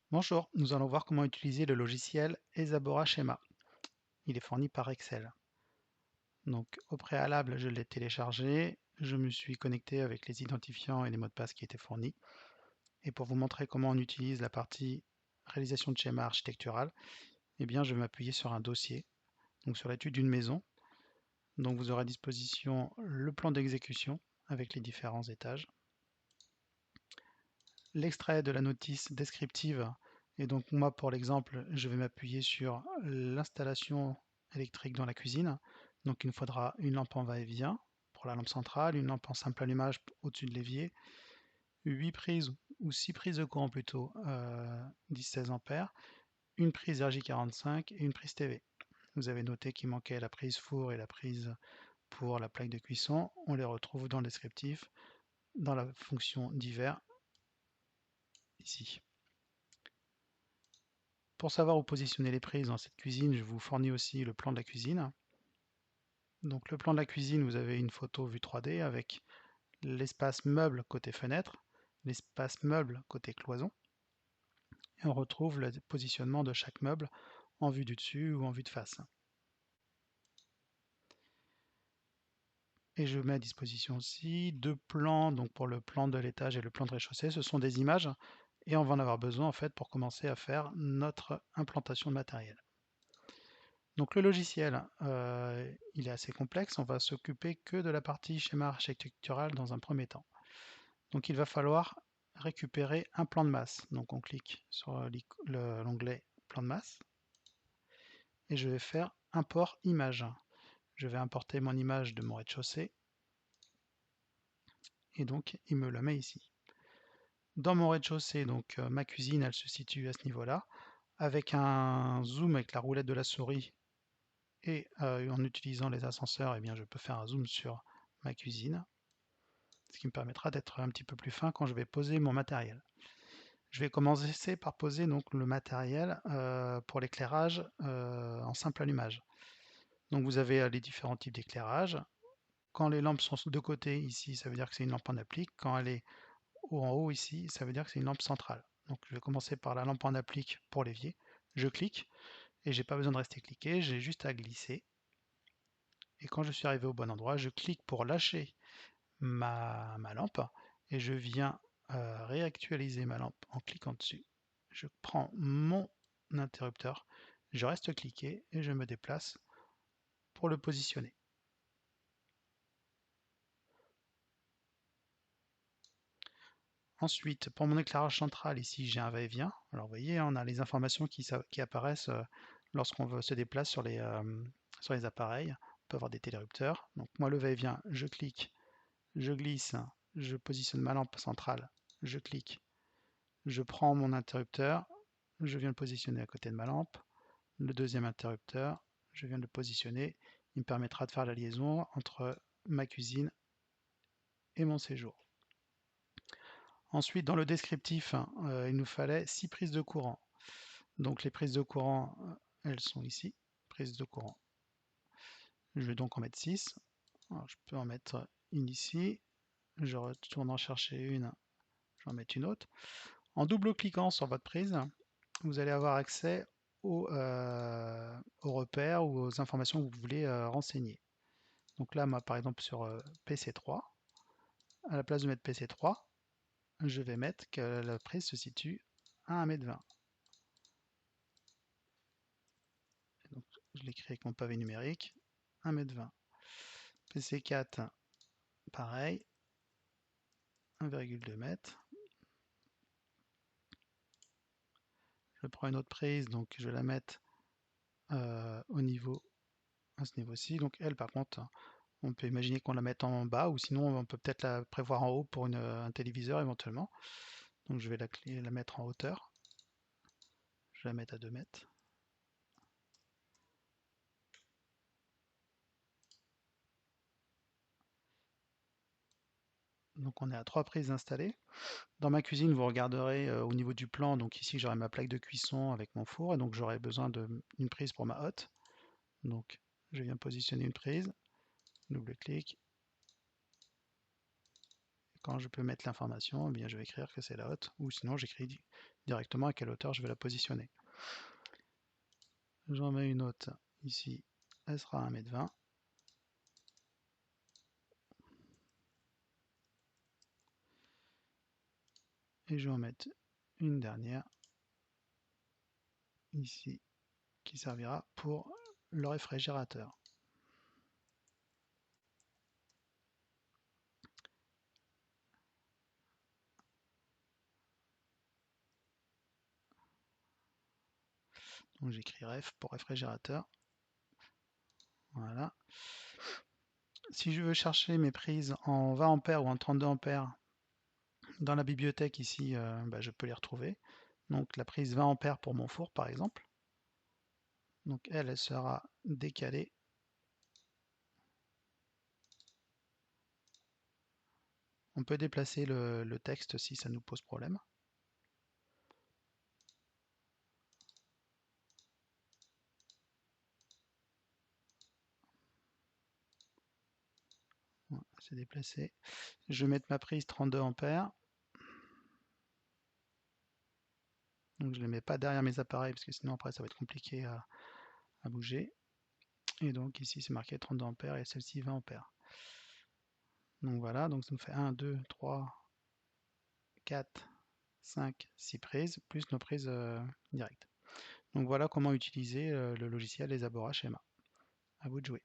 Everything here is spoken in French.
Bonjour, nous allons voir comment utiliser le logiciel Esabora Schema. Il est fourni par Excel. Donc au préalable, je l'ai téléchargé, je me suis connecté avec les identifiants et les mots de passe qui étaient fournis. Et pour vous montrer comment on utilise la partie réalisation de schéma architectural, eh bien je vais m'appuyer sur un dossier, donc sur l'étude d'une maison. Donc vous aurez à disposition le plan d'exécution avec les différents étages, l'extrait de la notice descriptive. Et donc moi, pour l'exemple, je vais m'appuyer sur l'installation électrique dans la cuisine. Donc il nous faudra une lampe en va-et-vient pour la lampe centrale, une lampe en simple allumage au-dessus de l'évier, 8 prises ou 6 prises de courant plutôt, 10-16 ampères, une prise RJ45 et une prise TV. Vous avez noté qu'il manquait la prise four et la prise pour la plaque de cuisson. On les retrouve dans le descriptif, dans la fonction divers, ici. Pour savoir où positionner les prises dans cette cuisine, je vous fournis aussi le plan de la cuisine. Donc le plan de la cuisine, vous avez une photo vue 3D avec l'espace meuble côté fenêtre, l'espace meuble côté cloison. Et on retrouve le positionnement de chaque meuble en vue du dessus ou en vue de face. Et je mets à disposition aussi deux plans, donc pour le plan de l'étage et le plan de rez-de-chaussée, ce sont des images et on va en avoir besoin en fait pour commencer à faire notre implantation de matériel. Donc le logiciel, il est assez complexe, on va s'occuper que de la partie schéma architectural dans un premier temps. Donc il va falloir récupérer un plan de masse. Donc on clique sur l'onglet plan de masse et je vais faire import image. Je vais importer mon image de mon rez-de-chaussée et donc il me la met ici. Dans mon rez-de-chaussée, donc ma cuisine, elle se situe à ce niveau-là. Avec un zoom avec la roulette de la souris et en utilisant les ascenseurs, eh bien, je peux faire un zoom sur ma cuisine, ce qui me permettra d'être un petit peu plus fin quand je vais poser mon matériel. Je vais commencer par poser donc le matériel pour l'éclairage en simple allumage. Donc vous avez les différents types d'éclairage. Quand les lampes sont de côté ici, ça veut dire que c'est une lampe en applique. Quand elle est en haut ici, ça veut dire que c'est une lampe centrale. Donc je vais commencer par la lampe en applique pour l'évier. Je clique et j'ai pas besoin de rester cliqué, j'ai juste à glisser. Et quand je suis arrivé au bon endroit, je clique pour lâcher ma lampe et je viens réactualiser ma lampe en cliquant dessus. Je prends mon interrupteur, je reste cliqué et je me déplace pour le positionner. Ensuite, pour mon éclairage central, ici j'ai un va-et-vient. Alors vous voyez, on a les informations qui apparaissent lorsqu'on se déplace sur les appareils. On peut avoir des télérupteurs. Donc moi le va-et-vient, je clique, je glisse, je positionne ma lampe centrale, je clique, je prends mon interrupteur, je viens le positionner à côté de ma lampe. Le deuxième interrupteur, je viens de le positionner. Il me permettra de faire la liaison entre ma cuisine et mon séjour. Ensuite, dans le descriptif, il nous fallait 6 prises de courant. Donc les prises de courant, elles sont ici, prises de courant. Je vais donc en mettre 6. Alors, je peux en mettre une ici. Je retourne en chercher une, je vais en mettre une autre. En double-cliquant sur votre prise, vous allez avoir accès aux repères ou aux informations que vous voulez renseigner. Donc là, moi, par exemple, sur PC3, à la place de mettre PC3, je vais mettre que la prise se situe à 1,20 m. Donc, je l'écris avec mon pavé numérique, 1,20 m. PC4, pareil, 1,2 m. Je prends une autre prise, donc je vais la mettre au niveau, à ce niveau-ci. Donc elle, par contre, on peut imaginer qu'on la mette en bas, ou sinon on peut peut-être la prévoir en haut pour un téléviseur éventuellement. Donc je vais la mettre en hauteur. Je vais la mettre à 2 mètres. Donc on est à 3 prises installées. Dans ma cuisine, vous regarderez au niveau du plan, donc ici j'aurai ma plaque de cuisson avec mon four, et donc j'aurai besoin d'une prise pour ma hotte. Donc je viens positionner une prise, double-clic. Quand je peux mettre l'information, eh bien je vais écrire que c'est la hotte, ou sinon j'écris directement à quelle hauteur je vais la positionner. J'en mets une autre ici, elle sera à 1,20 m. Et je vais en mettre une dernière ici qui servira pour le réfrigérateur. Donc j'écris ref pour réfrigérateur. Voilà. Si je veux chercher mes prises en 20 A ou en 32 A dans la bibliothèque ici, je peux les retrouver. Donc la prise 20 A pour mon four par exemple. Donc elle sera décalée. On peut déplacer le texte si ça nous pose problème. Voilà, c'est déplacé. Je vais mettre ma prise 32 A. Donc je ne les mets pas derrière mes appareils parce que sinon après ça va être compliqué à bouger. Et donc ici c'est marqué 32 A et celle-ci 20 A. Donc voilà, donc ça nous fait 1, 2, 3, 4, 5, 6 prises, plus nos prises directes. Donc voilà comment utiliser le logiciel EsaBora Schema. À vous de jouer.